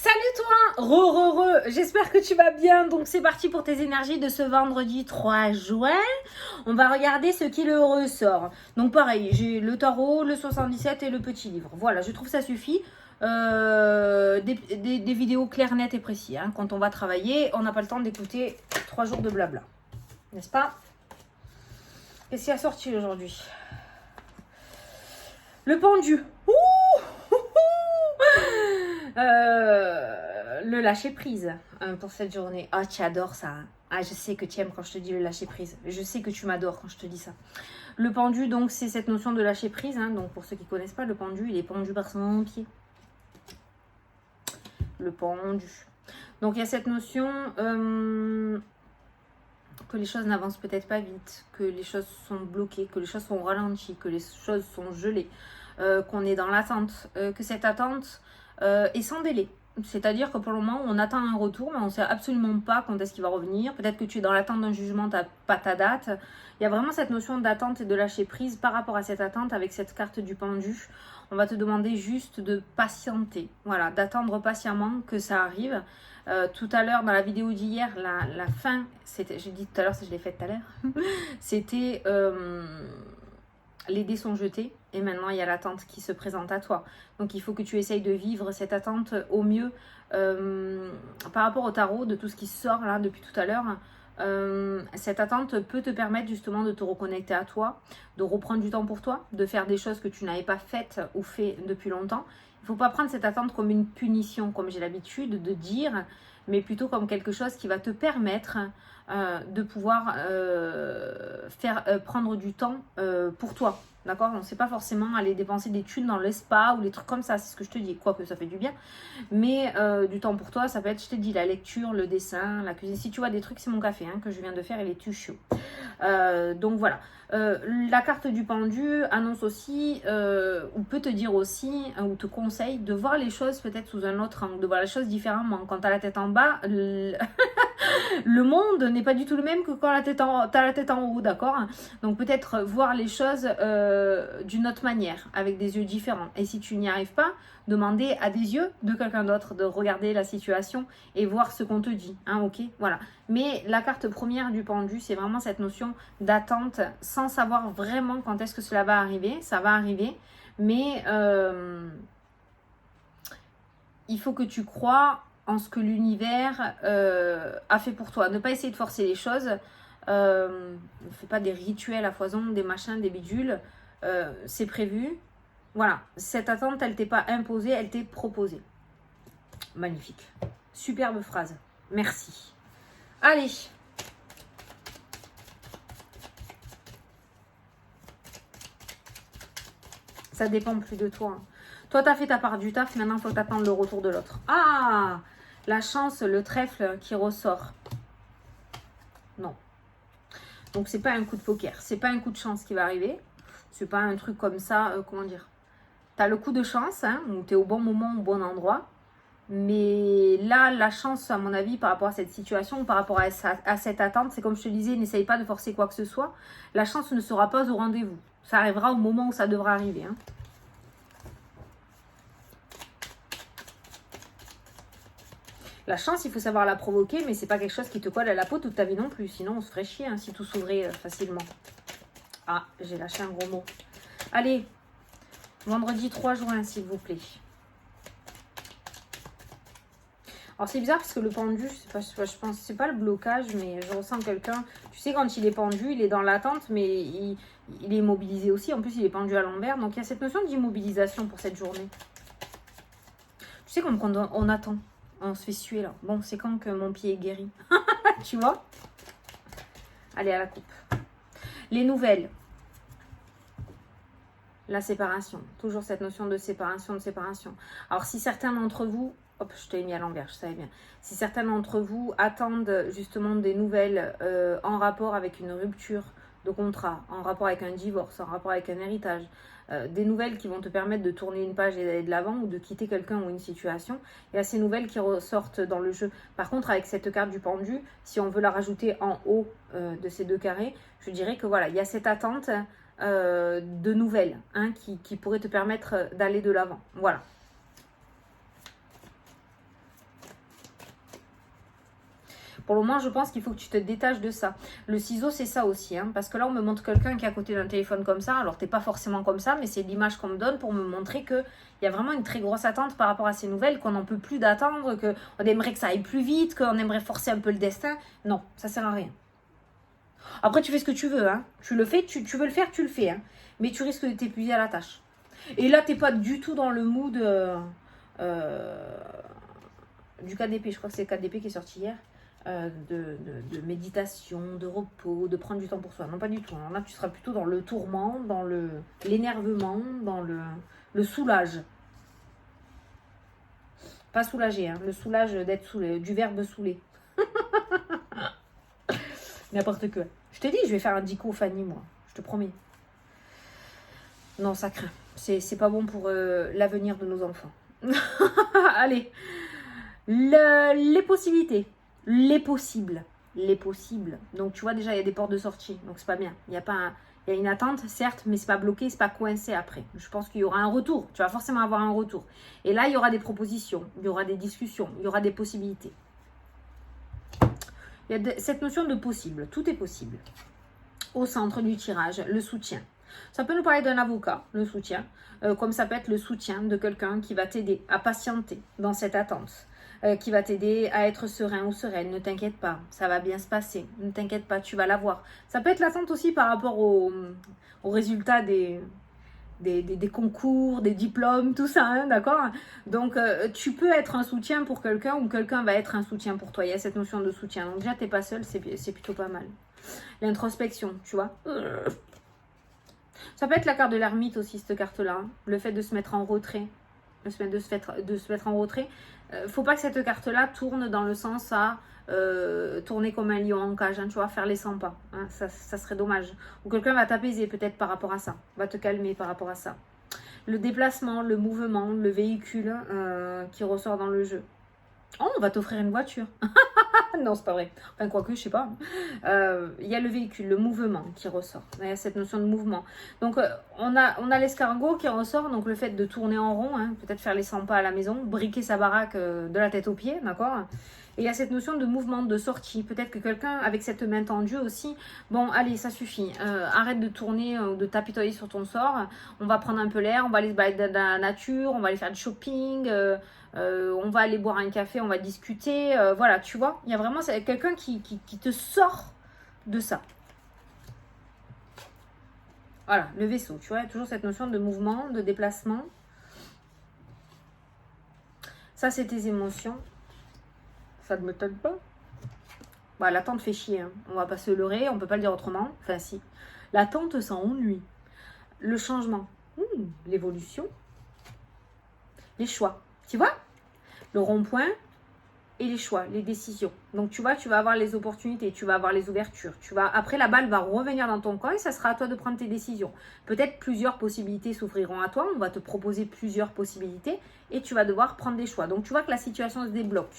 Salut toi, j'espère que tu vas bien. Donc c'est parti pour tes énergies de ce vendredi 3 juin. On va regarder ce qui le ressort. Donc pareil, j'ai le tarot, le 77 et le petit livre. Voilà, je trouve ça suffit. Des vidéos claires, nettes et précises. Hein. Quand on va travailler, on n'a pas le temps d'écouter 3 jours de blabla. N'est-ce pas? Qu'est-ce qui a sorti aujourd'hui? Le pendu. Le lâcher prise pour cette journée. Ah, tu adores ça. Hein. Ah, je sais que tu aimes quand je te dis le lâcher prise. Je sais que tu m'adores quand je te dis ça. Le pendu, donc, c'est cette notion de lâcher prise. Hein. Donc, pour ceux qui ne connaissent pas, le pendu, il est pendu par son pied. Le pendu. Donc, il y a cette notion que les choses n'avancent peut-être pas vite, que les choses sont bloquées, que les choses sont ralenties, que les choses sont gelées, qu'on est dans l'attente, que cette attente est sans délai. C'est-à-dire que pour le moment, on attend un retour, mais on ne sait absolument pas quand est-ce qu'il va revenir. Peut-être que tu es dans l'attente d'un jugement, tu n'as pas ta date. Il y a vraiment cette notion d'attente et de lâcher prise par rapport à cette attente avec cette carte du pendu. On va te demander juste de patienter, voilà, d'attendre patiemment que ça arrive. Tout à l'heure, dans la vidéo d'hier, la fin, c'était, j'ai dit tout à l'heure, je l'ai fait tout à l'heure, c'était les dés sont jetés et maintenant il y a l'attente qui se présente à toi. Donc il faut que tu essayes de vivre cette attente au mieux par rapport au tarot, de tout ce qui sort là depuis tout à l'heure. Cette attente peut te permettre justement de te reconnecter à toi, de reprendre du temps pour toi, de faire des choses que tu n'avais pas faites ou fait depuis longtemps. Il ne faut pas prendre cette attente comme une punition, comme j'ai l'habitude de dire, mais plutôt comme quelque chose qui va te permettre de pouvoir prendre du temps pour toi. D'accord? On ne sait pas forcément aller dépenser des thunes dans le spa ou des trucs comme ça, c'est ce que je te dis, quoique ça fait du bien. Mais du temps pour toi, ça peut être, je te dis, la lecture, le dessin, la cuisine. Si tu vois des trucs, c'est mon café hein, que je viens de faire, il est tout chaud. Donc voilà. La carte du pendu annonce aussi, ou peut te dire aussi, ou te conseille de voir les choses peut-être sous un autre angle, de voir les choses différemment. Quand tu as la tête en bas, le monde n'est pas du tout le même que quand tu as la tête en haut, d'accord? Donc peut-être voir les choses d'une autre manière, avec des yeux différents. Et si tu n'y arrives pas, demander à des yeux de quelqu'un d'autre de regarder la situation et voir ce qu'on te dit. Hein, ok? Voilà. Mais la carte première du pendu, c'est vraiment cette notion d'attente sans savoir vraiment quand est-ce que cela va arriver. Ça va arriver, mais il faut que tu crois en ce que l'univers a fait pour toi. Ne pas essayer de forcer les choses. Ne fais pas des rituels à foison, des machins, des bidules. C'est prévu. Voilà, cette attente, elle t'est pas imposée, elle t'est proposée. Magnifique. Superbe phrase. Merci. Allez. Ça dépend plus de toi. Hein. Toi, tu as fait ta part du taf, maintenant, il faut t'attendre le retour de l'autre. Ah, la chance, le trèfle qui ressort. Non. Donc, c'est pas un coup de poker. C'est pas un coup de chance qui va arriver. C'est pas un truc comme ça, comment dire. Tu as le coup de chance, hein, où tu es au bon moment, au bon endroit. Mais là, la chance, à mon avis, par rapport à cette situation, par rapport à cette attente, c'est comme je te disais, n'essaye pas de forcer quoi que ce soit. La chance ne sera pas au rendez-vous. Ça arrivera au moment où ça devra arriver. Hein. La chance, il faut savoir la provoquer, mais c'est pas quelque chose qui te colle à la peau toute ta vie non plus. Sinon, on se ferait chier hein, si tout s'ouvrait facilement. Ah, j'ai lâché un gros mot. Allez, vendredi 3 juin, s'il vous plaît. Alors c'est bizarre parce que le pendu, je pense c'est pas le blocage, mais je ressens quelqu'un. Tu sais, quand il est pendu, il est dans l'attente, mais il est immobilisé aussi. En plus, il est pendu à l'envers. Donc il y a cette notion d'immobilisation pour cette journée. Tu sais, comme quand on attend, on se fait suer là. Bon, c'est quand que mon pied est guéri. Tu vois? Allez, à la coupe. Les nouvelles. La séparation. Toujours cette notion de séparation, de séparation. Alors si certains d'entre vous... Hop, je t'ai mis à l'envers, je savais bien. Si certains d'entre vous attendent justement des nouvelles en rapport avec une rupture de contrat, en rapport avec un divorce, en rapport avec un héritage, des nouvelles qui vont te permettre de tourner une page et d'aller de l'avant ou de quitter quelqu'un ou une situation, il y a ces nouvelles qui ressortent dans le jeu. Par contre, avec cette carte du pendu, si on veut la rajouter en haut de ces deux carrés, je dirais que voilà, il y a cette attente de nouvelles hein, qui pourrait te permettre d'aller de l'avant. Voilà. Pour le moment, je pense qu'il faut que tu te détaches de ça. Le ciseau, c'est ça aussi. Hein, parce que là, on me montre quelqu'un qui est à côté d'un téléphone comme ça. Alors, tu n'es pas forcément comme ça, mais c'est l'image qu'on me donne pour me montrer qu'il y a vraiment une très grosse attente par rapport à ces nouvelles, qu'on n'en peut plus d'attendre, qu'on aimerait que ça aille plus vite, qu'on aimerait forcer un peu le destin. Non, ça ne sert à rien. Après, tu fais ce que tu veux. Hein. Tu le fais, tu veux le faire, tu le fais. Hein. Mais tu risques de t'épuiser à la tâche. Et là, tu n'es pas du tout dans le mood du KDP. Je crois que c'est le KDP qui est sorti hier. De méditation, de repos, de prendre du temps pour soi. Non, pas du tout. Alors là, tu seras plutôt dans le tourment, dans l'énervement, dans le soulage. Pas soulagé, hein, le soulage d'être saoulé, du verbe saoulé. N'importe quoi. Je te dis, je vais faire un dico Fanny, moi. Je te promets. Non, ça craint. C'est pas bon pour l'avenir de nos enfants. Allez. Les possibilités. Les possibles. Donc, tu vois, déjà, il y a des portes de sortie. Donc, c'est pas bien. Il y a une attente, certes, mais c'est pas bloqué, c'est pas coincé après. Je pense qu'il y aura un retour. Tu vas forcément avoir un retour. Et là, il y aura des propositions. Il y aura des discussions. Il y aura des possibilités. Il y a cette notion de possible. Tout est possible. Au centre du tirage, le soutien. Ça peut nous parler d'un avocat, le soutien, comme ça peut être le soutien de quelqu'un qui va t'aider à patienter dans cette attente, qui va t'aider à être serein ou sereine. Ne t'inquiète pas, ça va bien se passer. Ne t'inquiète pas, tu vas l'avoir. Ça peut être l'attente aussi par rapport aux résultats des concours, des diplômes, tout ça, hein, d'accord? Donc, tu peux être un soutien pour quelqu'un ou quelqu'un va être un soutien pour toi. Il y a cette notion de soutien. Donc, déjà, tu n'es pas seul, c'est plutôt pas mal. L'introspection, tu vois. Ça peut être la carte de l'ermite aussi, cette carte-là. Hein. Le fait de se mettre en retrait. De se mettre en retrait. Faut pas que cette carte-là tourne dans le sens à tourner comme un lion en cage, hein, tu vois, faire les 100 pas. Hein, ça serait dommage. Ou quelqu'un va t'apaiser peut-être par rapport à ça. Va te calmer par rapport à ça. Le déplacement, le mouvement, le véhicule qui ressort dans le jeu. Oh, on va t'offrir une voiture. Non, c'est pas vrai. Enfin, quoique, je sais pas. Il y a le véhicule, le mouvement qui ressort. Il y a cette notion de mouvement. Donc, on a l'escargot qui ressort. Donc, le fait de tourner en rond, hein, peut-être faire les 100 pas à la maison, briquer sa baraque de la tête aux pieds, d'accord? Et il y a cette notion de mouvement, de sortie. Peut-être que quelqu'un, avec cette main tendue aussi, bon, allez, ça suffit. Arrête de tourner, de t'apitoyer sur ton sort. On va prendre un peu l'air, on va aller se balader dans la nature, on va aller faire du shopping, on va aller boire un café, on va discuter. Voilà, tu vois, il y a vraiment quelqu'un qui te sort de ça. Voilà, le vaisseau, tu vois, il y a toujours cette notion de mouvement, de déplacement. Ça, c'est tes émotions. Ça ne m'étonne pas. Bah, l'attente fait chier. Hein. On va pas se leurrer, on peut pas le dire autrement. Enfin, si. L'attente, ça ennuie. Le changement. L'évolution. Les choix. Tu vois? Le rond-point et les choix, les décisions. Donc, tu vois, tu vas avoir les opportunités, tu vas avoir les ouvertures. Après, la balle va revenir dans ton camp et ça sera à toi de prendre tes décisions. Peut-être plusieurs possibilités s'offriront à toi. On va te proposer plusieurs possibilités et tu vas devoir prendre des choix. Donc, tu vois que la situation se débloque.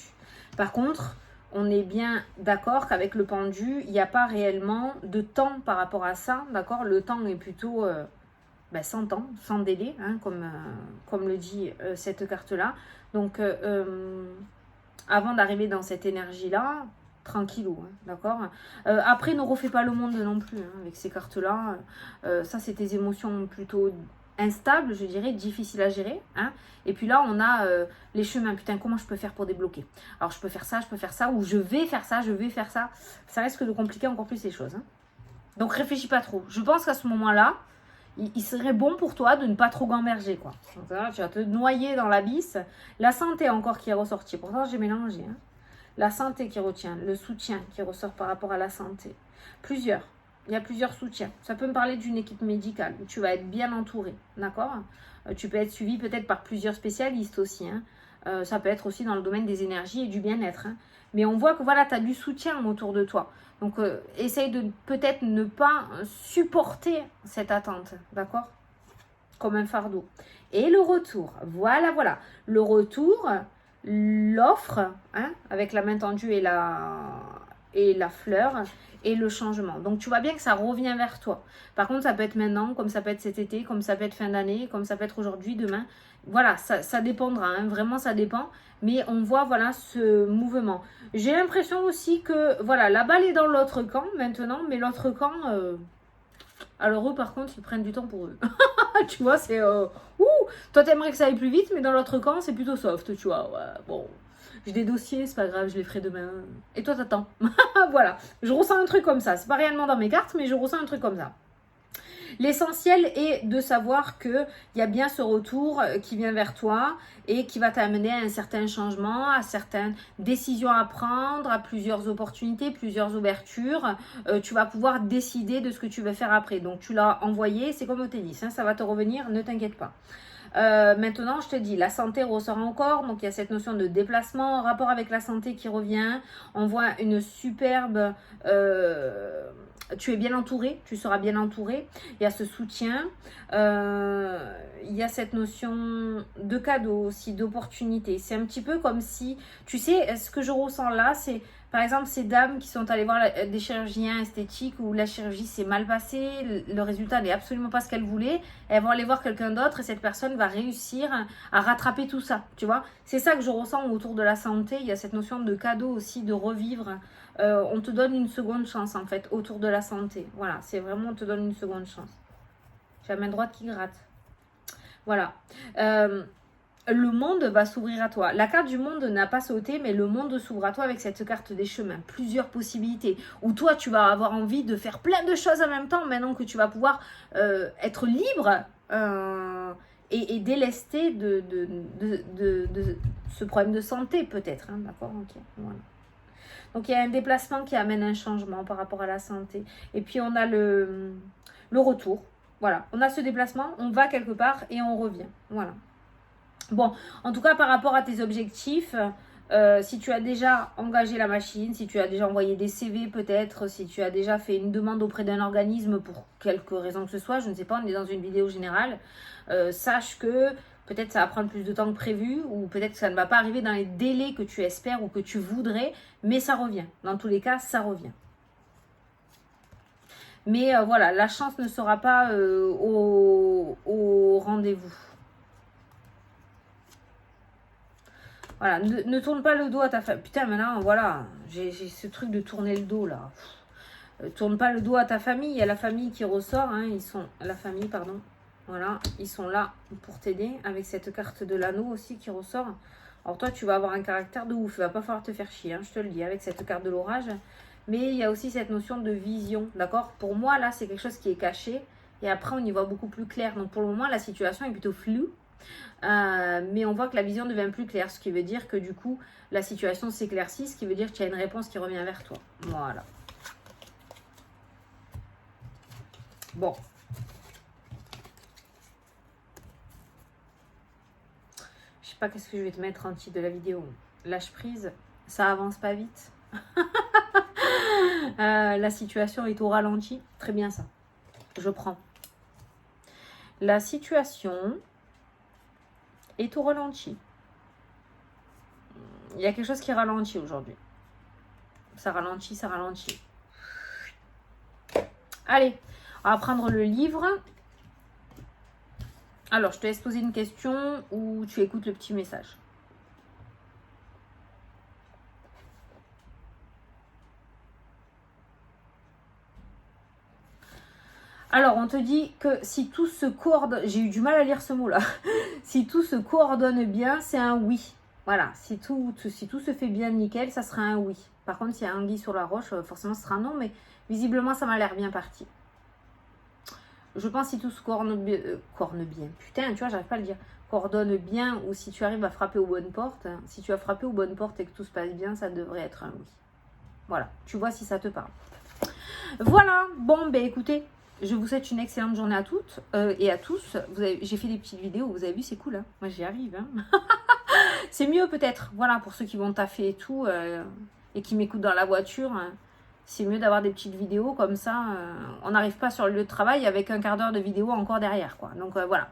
Par contre, on est bien d'accord qu'avec le pendu, il n'y a pas réellement de temps par rapport à ça, d'accord? Le temps est plutôt 100 ans, sans délai, hein, comme le dit cette carte-là. Donc, avant d'arriver dans cette énergie-là, tranquillou, hein, d'accord? Après, ne refais pas le monde non plus, hein, avec ces cartes-là. Ça, c'est tes émotions plutôt instable, je dirais, difficile à gérer. Hein. Et puis là, on a les chemins. Putain, comment je peux faire pour débloquer? Alors, je peux faire ça, ou je vais faire ça, Ça risque de compliquer encore plus les choses. Hein. Donc, réfléchis pas trop. Je pense qu'à ce moment-là, il serait bon pour toi de ne pas trop gamberger, quoi. Donc, là, tu vas te noyer dans l'abysse. La santé encore qui est ressortie. Pourtant, j'ai mélangé. Hein. La santé qui retient, le soutien qui ressort par rapport à la santé. Il y a plusieurs soutiens. Ça peut me parler d'une équipe médicale où tu vas être bien entouré, d'accord? Tu peux être suivi peut-être par plusieurs spécialistes aussi. Hein. Ça peut être aussi dans le domaine des énergies et du bien-être. Hein. Mais on voit que voilà, tu as du soutien autour de toi. Donc, essaye de peut-être ne pas supporter cette attente, d'accord? Comme un fardeau. Et le retour, voilà. Le retour, l'offre, hein, avec la main tendue et et la fleur et le changement. Donc tu vois bien que ça revient vers toi. Par contre, ça peut être maintenant, comme ça peut être cet été, comme ça peut être fin d'année, comme ça peut être aujourd'hui, demain. Voilà, ça dépendra, hein, vraiment ça dépend. Mais on voit, voilà, ce mouvement. J'ai l'impression aussi que, voilà, la balle est dans l'autre camp maintenant, mais l'autre camp, alors eux par contre, ils prennent du temps pour eux. Tu vois, c'est, toi t'aimerais que ça aille plus vite, mais dans l'autre camp, c'est plutôt soft, tu vois. Ouais, bon, j'ai des dossiers, c'est pas grave, je les ferai demain. Et toi t'attends. Voilà, je ressens un truc comme ça. C'est pas réellement dans mes cartes, mais je ressens un truc comme ça. L'essentiel est de savoir qu'il y a bien ce retour qui vient vers toi et qui va t'amener à un certain changement, à certaines décisions à prendre, à plusieurs opportunités, plusieurs ouvertures. Tu vas pouvoir décider de ce que tu veux faire après. Donc tu l'as envoyé, c'est comme au tennis, hein, ça va te revenir, ne t'inquiète pas. Maintenant, je te dis, la santé ressort encore. Donc, il y a cette notion de déplacement en rapport avec la santé qui revient. On voit une superbe... tu es bien entouré, tu seras bien entouré. Il y a ce soutien. Il y a cette notion de cadeau aussi, d'opportunité. C'est un petit peu comme si... Tu sais, ce que je ressens là, c'est... Par exemple, ces dames qui sont allées voir des chirurgiens esthétiques où la chirurgie s'est mal passée, le résultat n'est absolument pas ce qu'elles voulaient, elles vont aller voir quelqu'un d'autre et cette personne va réussir à rattraper tout ça, tu vois. C'est ça que je ressens autour de la santé, il y a cette notion de cadeau aussi, de revivre. On te donne une seconde chance en fait autour de la santé. Voilà, c'est vraiment on te donne une seconde chance. J'ai la main droite qui gratte. Voilà. Le monde va s'ouvrir à toi. La carte du monde n'a pas sauté, mais le monde s'ouvre à toi avec cette carte des chemins. Plusieurs possibilités. Où toi, tu vas avoir envie de faire plein de choses en même temps, maintenant que tu vas pouvoir être libre et délester de ce problème de santé, peut-être. Hein, d'accord, ok. Voilà. Donc, il y a un déplacement qui amène un changement par rapport à la santé. Et puis, on a le retour. Voilà. On a ce déplacement, on va quelque part et on revient. Voilà. Bon, en tout cas, par rapport à tes objectifs, si tu as déjà engagé la machine, si tu as déjà envoyé des CV peut-être, si tu as déjà fait une demande auprès d'un organisme pour quelque raison que ce soit, je ne sais pas, on est dans une vidéo générale, sache que peut-être ça va prendre plus de temps que prévu ou peut-être que ça ne va pas arriver dans les délais que tu espères ou que tu voudrais, mais ça revient. Dans tous les cas, ça revient. Mais voilà, la chance ne sera pas au rendez-vous. Voilà, ne tourne pas le dos à ta famille. Putain, maintenant, voilà, j'ai ce truc de tourner le dos, là. Tourne pas le dos à ta famille. Il y a la famille qui ressort, hein. Ils sont... La famille, pardon. Voilà, ils sont là pour t'aider. Avec cette carte de l'anneau aussi qui ressort. Alors toi, tu vas avoir un caractère de ouf. Il va pas falloir te faire chier, hein, je te le dis, avec cette carte de l'orage. Mais il y a aussi cette notion de vision, d'accord? Pour moi, là, c'est quelque chose qui est caché. Et après, on y voit beaucoup plus clair. Donc, pour le moment, la situation est plutôt floue. Mais on voit que la vision devient plus claire, ce qui veut dire que du coup la situation s'éclaircit, ce qui veut dire qu'il y a une réponse qui revient vers toi. Voilà. Bon. Je sais pas qu'est-ce que je vais te mettre en titre de la vidéo. Lâche prise, ça avance pas vite. La situation est au ralenti. Très bien ça. Je prends. La situation est au ralenti. Il y a quelque chose qui ralentit aujourd'hui. Ça ralentit, ça ralentit. Allez, on va prendre le livre. Alors, je te laisse poser une question ou tu écoutes le petit message. Alors, on te dit que si tout se coordonne... J'ai eu du mal à lire ce mot-là. Si tout se coordonne bien, c'est un oui. Voilà, si tout se fait bien nickel, ça sera un oui. Par contre, s'il y a un anguille sur la roche, forcément, ce sera un non. Mais visiblement, ça m'a l'air bien parti. Je pense si tout se coordonne bien... Putain, tu vois, j'arrive pas à le dire. Coordonne bien ou si tu arrives à frapper aux bonnes portes. Hein, si tu as frappé aux bonnes portes et que tout se passe bien, ça devrait être un oui. Voilà, tu vois si ça te parle. Voilà, bon, ben écoutez... Je vous souhaite une excellente journée à toutes et à tous. J'ai fait des petites vidéos, vous avez vu, c'est cool. Hein, moi, j'y arrive. Hein. C'est mieux peut-être, voilà, pour ceux qui vont taffer et tout et qui m'écoutent dans la voiture. Hein, c'est mieux d'avoir des petites vidéos comme ça. On n'arrive pas sur le lieu de travail avec un quart d'heure de vidéo encore derrière, quoi. Donc, voilà.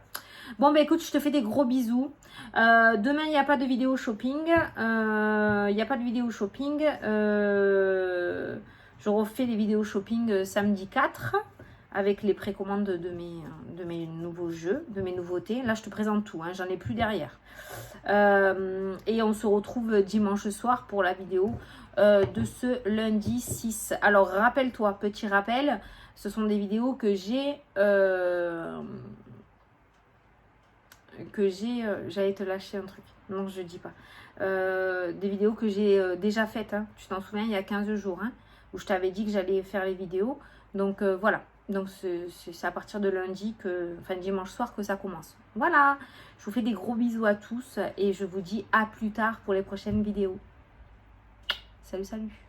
Bon, bah écoute, je te fais des gros bisous. Demain, il n'y a pas de vidéo shopping. Il n'y a pas de vidéo shopping. Je refais les vidéos shopping samedi 4 avec les précommandes de mes nouveaux jeux, de mes nouveautés. Là, je te présente tout, hein, j'en ai plus derrière. Et on se retrouve dimanche soir pour la vidéo de ce lundi 6. Alors, rappelle-toi, petit rappel, ce sont des vidéos que j'ai... j'allais te lâcher un truc, non je dis pas, des vidéos que j'ai déjà faites, hein. Tu t'en souviens, il y a 15 jours, hein, où je t'avais dit que j'allais faire les vidéos, donc voilà, donc c'est à partir de lundi, enfin dimanche soir que ça commence. Voilà, je vous fais des gros bisous à tous et je vous dis à plus tard pour les prochaines vidéos. Salut, salut.